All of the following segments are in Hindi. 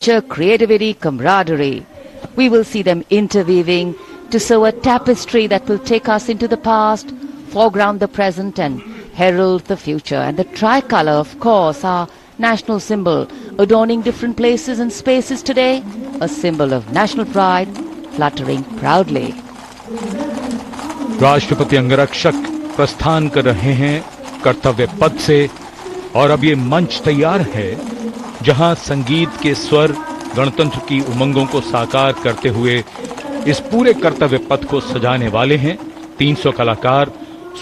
creativity, camaraderie. We will see them interweaving to sew a tapestry that will take us into the past, foreground the present and herald the future. And the tricolour, of course, our national symbol, adorning different places and spaces today, a symbol of national pride, fluttering proudly. राष्ट्रपति अंगरक्षक प्रस्थान कर रहे हैं कर्तव्य पथ से और अब ये मंच तैयार है जहां संगीत के स्वर गणतंत्र की उमंगों को साकार करते हुए इस पूरे कर्तव्य पथ को सजाने वाले हैं। 300 कलाकार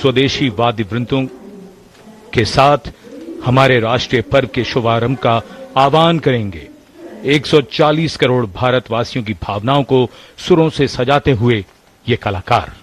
स्वदेशी वाद्य वृंदों के साथ हमारे राष्ट्रीय पर्व के शुभारंभ का आह्वान करेंगे। 140 करोड़ भारतवासियों की भावनाओं को सुरों से सजाते हुए ये कलाकार।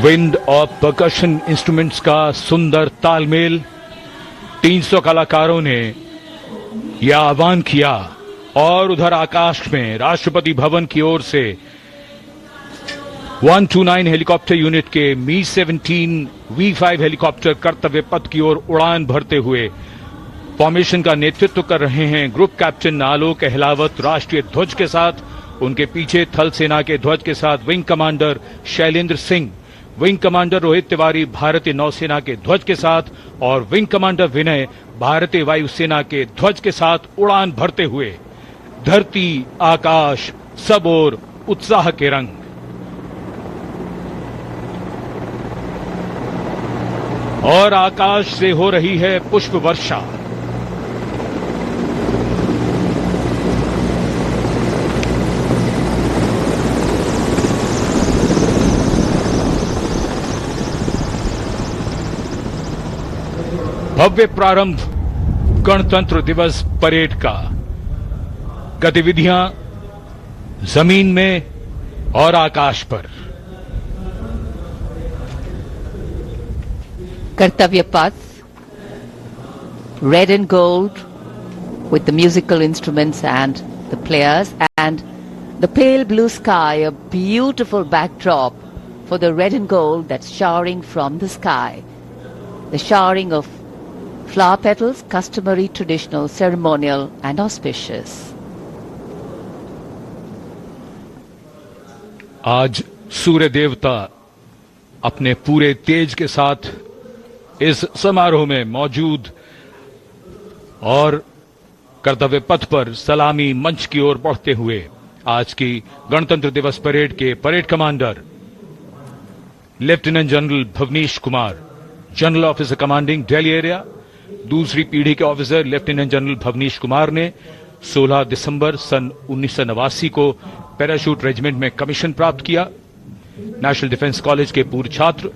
विंड और परकशन इंस्ट्रूमेंट्स का सुंदर तालमेल। 300 कलाकारों ने यह आह्वान किया और उधर आकाश में राष्ट्रपति भवन की ओर से 129 हेलीकॉप्टर यूनिट के मी-17 V5 हेलीकॉप्टर कर्तव्य पथ की ओर उड़ान भरते हुए फॉर्मेशन का नेतृत्व कर रहे हैं ग्रुप कैप्टन आलोक अहलावत राष्ट्रीय ध्वज के साथ। उनके पीछे थल सेना के ध्वज के साथ wing commander Shailendra Singh, wing commander Rohit Tiwari भारतीय नौसेना के ध्वज के साथ और विंग कमांडर विनय भारतीय वायुसेना के ध्वज के साथ उड़ान भरते हुए धरती आकाश सब ओर उत्साह के रंग। और आकाश से हो रही है पुष्प वर्षा। भव्य प्रारंभ गणतंत्र दिवस परेड का। गतिविधियां जमीन में और आकाश पर। Kartavya Path, red and gold with the musical instruments and the players, and the pale blue sky, a beautiful backdrop for the red and gold that's showering from the sky. The showering of flower petals, customary, traditional, ceremonial and auspicious. आज सूर्य देवता अपने पूरे तेज के साथ इस समारोह में मौजूद और कर्तव्य पथ पर सलामी मंच की ओर बढ़ते हुए आज की गणतंत्र दिवस परेड के parade commander lieutenant general Bhavnish Kumar, general officer commanding Delhi area, दूसरी पीढ़ी के officer lieutenant general Bhavnish Kumar ने 16 दिसंबर सन 1989 को पैराशूट रेजिमेंट में कमीशन प्राप्त किया। नेशनल डिफेंस कॉलेज के पूर्व छात्र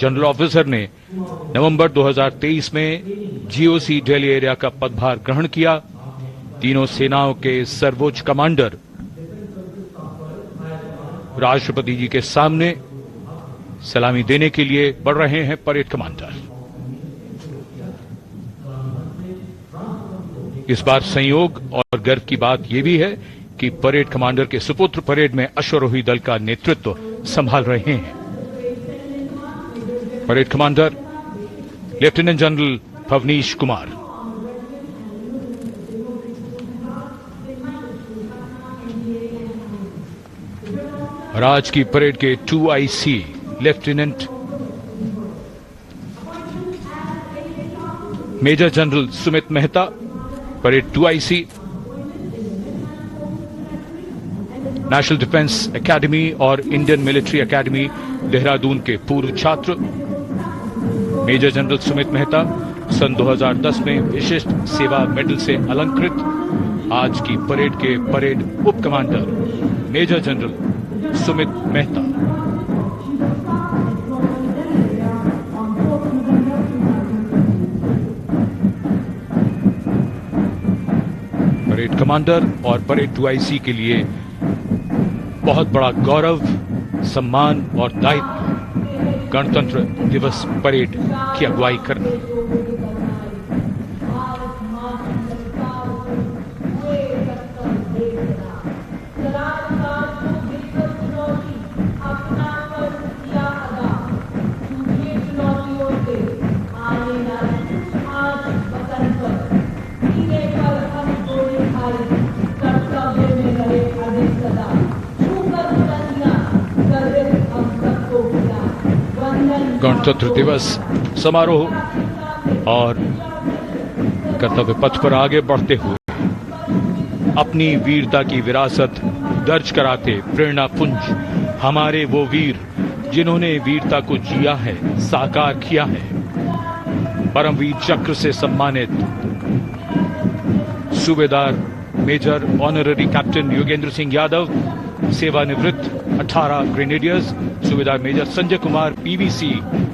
जनरल ऑफिसर ने नवंबर 2023 में जीओसी दिल्ली एरिया का पदभार ग्रहण किया। तीनों सेनाओं के सर्वोच्च कमांडर राष्ट्रपति जी के सामने सलामी देने के लिए बढ़ रहे हैं परेड कमांडर। इस बार संयोग और गर्व की बात यह भी है कि परेड कमांडर के सुपुत्र परेड में अश्वारोही दल का नेतृत्व संभाल रहे हैं। Parade commander lieutenant general Bhavnish Kumar. और आज की परेड के 2IC lieutenant major general Sumit Mehta, parade 2IC, national defence academy और इंडियन मिलिट्री एकेडमी देहरादून के पूर्व छात्र मेजर जनरल सुमित मेहता सन 2010 में विशिष्ट सेवा मेडल से अलंकृत। आज की परेड के परेड उप commander major general Sumit Mehta. Parade commander और परेड 2IC के लिए बहुत बड़ा गौरव, सम्मान और दायित्व गणतंत्र दिवस परेड की अगुवाई करना। गणतंत्र दिवस समारोह और कर्तव्य पथ पर आगे बढ़ते हुए अपनी वीरता की विरासत दर्ज कराते प्रेरणा पुंज हमारे वो वीर जिन्होंने वीरता को जिया है, साकार किया है। परमवीर चक्र से सम्मानित सूबेदार major honorary captain Yogendra Singh Yadav, सेवानिवृत्त 18 ग्रेनेडियर्स, सूबेदार मेजर संजय कुमार PVC,